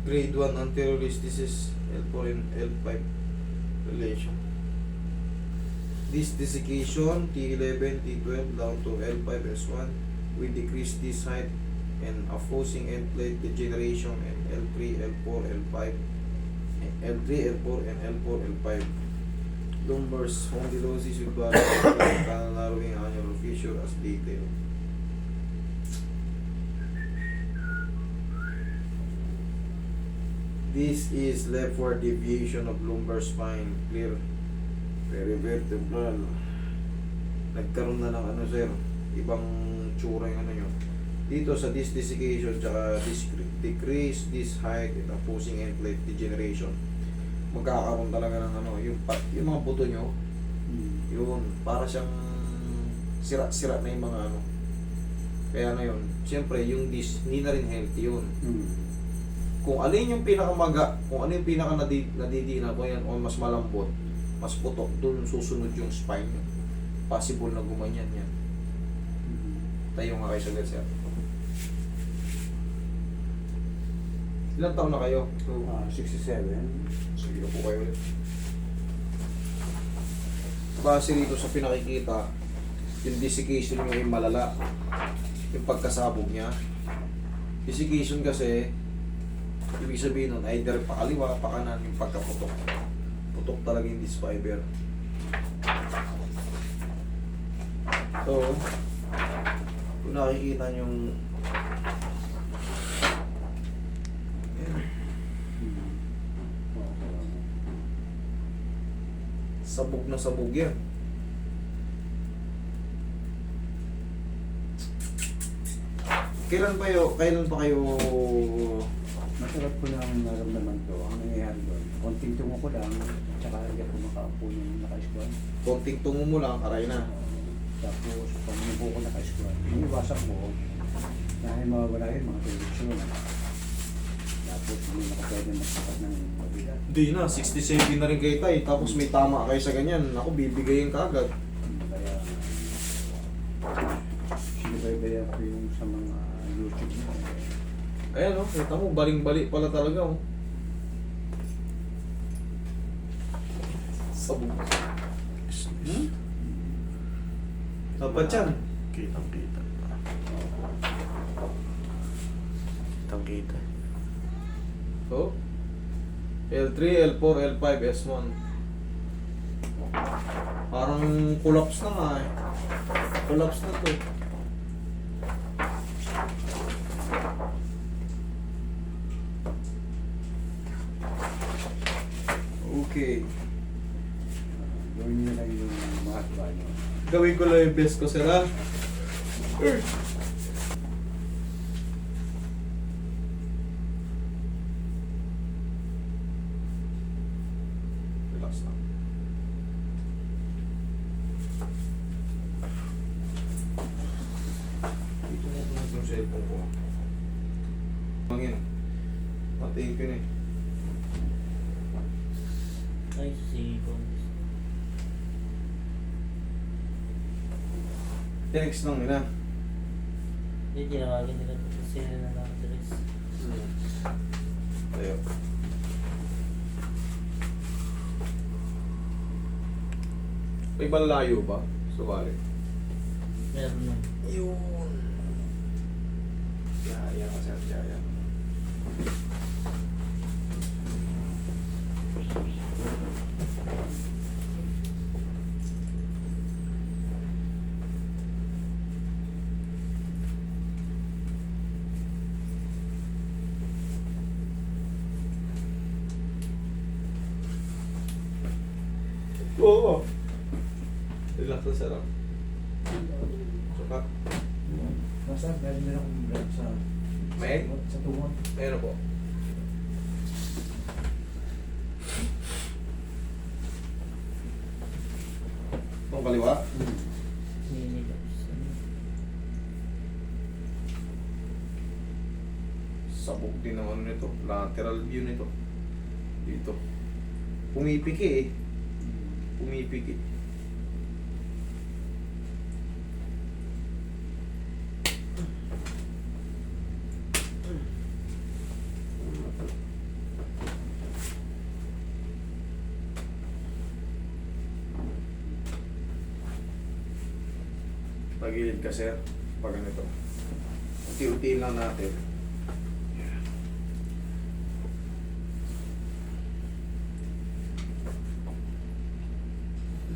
Grade 1 anterior listhesis, L4 and L5 relation. This desiccation, T11, T12 down to L5, S1 with decreased disc height and opposing end plate degeneration and L3, L4, L5, L3, L4, and L4, L5. Lumbar spondylosis with canal narrowing annular fissure as detailed. This is leftward deviation of lumbar spine, clear perivertebral. Nagkaroon na ng ano sir, ibang tsura yung ano nyo. Dito sa disc desiccation tsaka decrease disc height and opposing end plate degeneration, magkakaroon talaga ng ano, yung mga buto nyo, yun, para siyang sira-sira na yung mga ano. Kaya na yun, siyempre yung disc, hindi na rin healthy yun. Kung alin yung pinakamaga, kung ano yung pinaka nadidina ko yan o mas malambot, mas putok, doon susunod yung spine nyo. Possible na gumanyan yan. Tayo nga kayo sa sir. Ilang taon na kayo? 67. Sige na po kayo ulit. Base rito sa pinakikita, yung desiccation nyo yung malala. Yung pagkasabog niya. Desiccation kasi, ibig sabihin nun, either pakaliwa, pakanan, yung pagkaputok. Putok talaga yung disc fiber. So, kung nakikita yung sabog na sabog yan. Kailan pa kayo Masarap ko lang naramdaman ko. Ang nangyayari doon, konting tungo ko lang, tsaka hindi ako makaupo yung naka-squat. konting tungo mo lang, aray na. Tapos, pag umupo ko naka-squat, iniwasan ko, dahil mawawala yun, mga direksyon. Tapos, hindi na ko pwede magsakat ng mabigat. Hindi na, 67 na rin kayo tay. Tapos may tama kayo sa ganyan. Ako, bibigayin ka agad. Kaya, sinibay-bayan ko yung sa mga YouTube mo. Ayan o, kita mo, baling-bali pala talaga o. Sabog. Dapat yan. Kitang-kita. Kitang-kita. So, L3, L4, L5, S1. Parang collapse na nga eh. Collapse na to. Okay. Gawin nyo lang yung mga nyo. Gawin ko lang yung best ko, sir ha? Relax na. Dito mo po yung cellphone ko. Mangin. Matiin ko na eh. Ay, sige. Text lang nila. Hindi, tinawagin nila ito sila na lang address. Tayo. May malayo ba? Suwari. Meron na. Yun. Yaya ka sir, yaya. Oo. Relax na sarap. Saka. Basta, meron din akong blood sa May? sa tuhod. Meron po. Itong kaliwa. Niligaws. Sabog din naman nito. Lateral view nito. Dito. Pumipiki eh. Pumipiki. Tagilid ka, sir. Pag ganito. Unti-unti lang natin.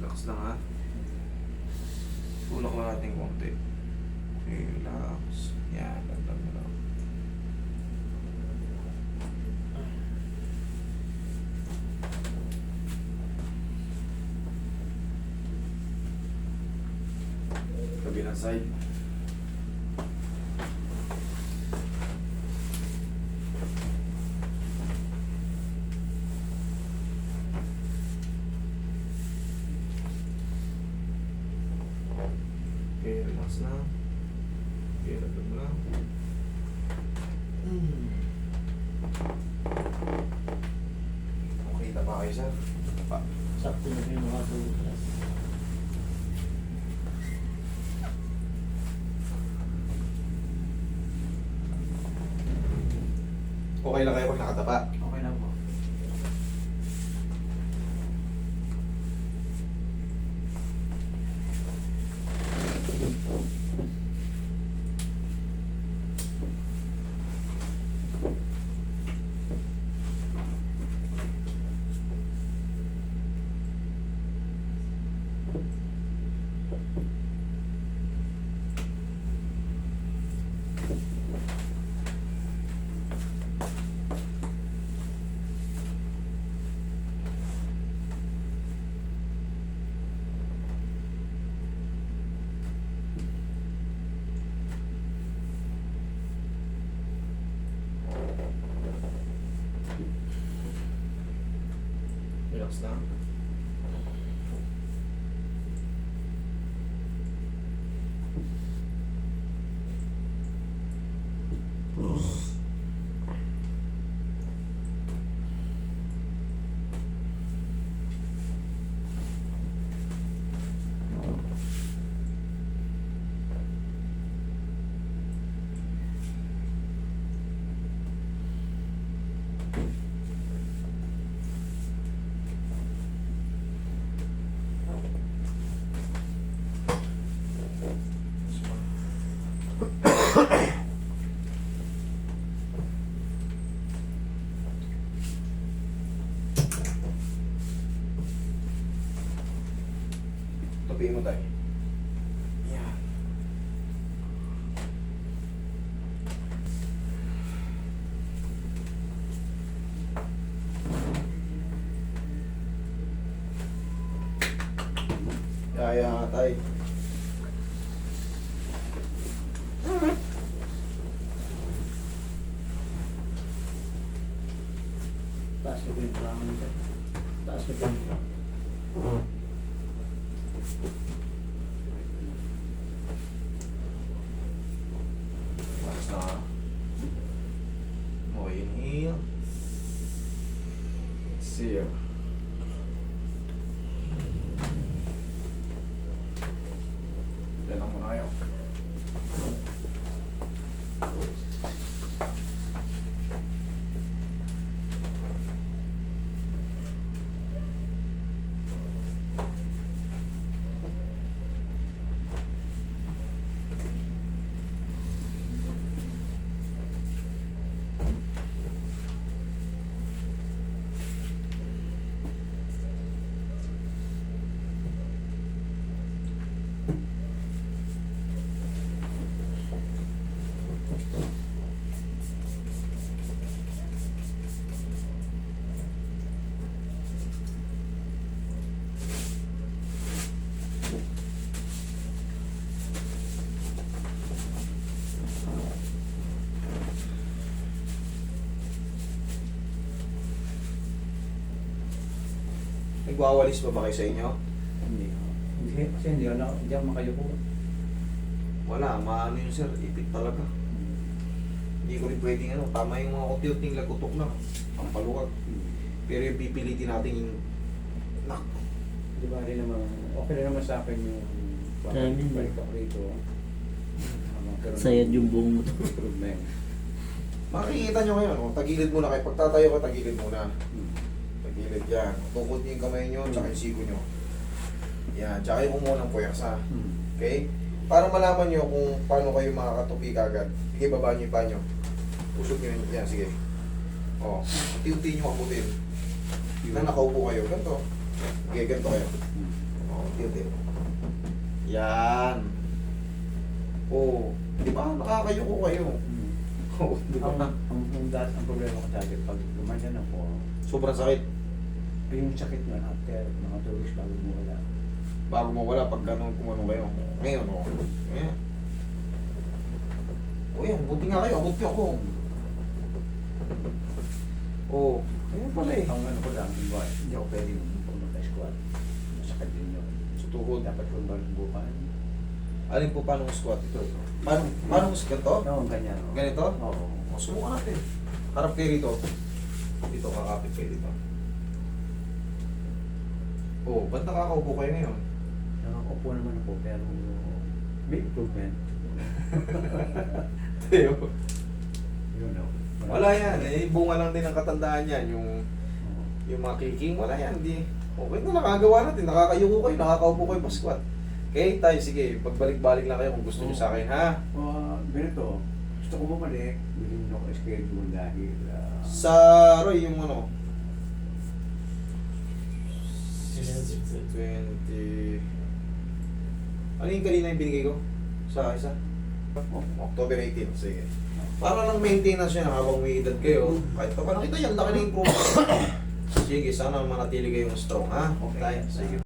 Relax lang ha. Tulak lang natin konti. Relax. Yan, dagdag mo lang. Kabilang side. Okay, relax na. Okay, dagdag mo lang. Okay, tapa kayo, sir. Tapa. Sakto na yung mga tulog. Okay lang kayo pag nakatapa. Okay na po. Relax lang. Tapiin mo tayo. Yan. Kaya nga tayo. Taas ko yung plangan nito. Taas ko yung Relax na. Okay, inhale. Exhale. Yan lang muna kayo. Nagwawalis pa ba kayo sa inyo? Hindi. Hindi. Kasi hindi ako makayuko. Wala, maano yun sir, ipit talaga. Hindi ko rin pwedeng ano, tama yung mga unti-unting lagutok lang. Ang paluwag. Pero yung pipilitin natin yung nak. Di ba rin naman, okay na naman sa akin yung Timing. balik ako rito. sayad yung buong mo to. Improvement. Makikita nyo ngayon, oh, tagilid muna kayo. Pag tatayo ka, tagilid muna. Tagilid yan. Tukod nyo yung kamay nyo, tsaka yung siko nyo. Yan, tsaka yung umuha ng puwersa. Okay? Para malaman nyo kung paano kayo makakatupi kagad. Sige, baba nyo yung panyo. Usog nyo yun. Yan, sige. O, unti-unti nyo abutin. Na nakaupo kayo. Ganito. Sige, ganito kayo. O, unti-unti. Yan. O, di ba? Nakakayuko kayo. O, di ba? Ang problema ko dati, pag gumanyan ako, Sobrang sakit. yung sakit nun after mga 2 weeks bago mo wala. Bago mawala pag ganun kumano kayo. Ngayon, o. Ayan. O yan, buti nga kayo. Abot nyo ako. O, ayan pala eh. Ang ano ko lang, hindi ako pwede mag-squat. Masakit din yun. Sa tuhod. Dapat kung bukan. Alin po paano squat ito? Paano squat to? No, ganyan. Ganito? Oo. O, subukan natin. Harap kayo rito. Dito, kakapit kayo dito. O, ba't nakakaupo kayo ngayon? Nakakaupo naman ako pero may improvement. Tayo. Yun o. Wala yan. Eh, bunga lang din ang katandaan yan. Yung Oo. yung mga kicking, wala yan. Di. Okay na, nakagawa natin. Nakakayuko kayo, nakakaupo kayo pa squat. Okay, tayo, sige. Pagbalik-balik lang kayo kung gusto nyo sa akin, ha? Ganito, gusto ko bumalik, bilhin mo ako schedule dahil Sa Roy, yung ano? 20... Ano yung kanina yung binigay ko? Sa isa? October 18, sige. Para lang maintenance yan habang may edad kayo. Kahit pa nakita yan, laki na improvement. Sige, sana manatili kayong strong, ha? Okay. Tayo, sige.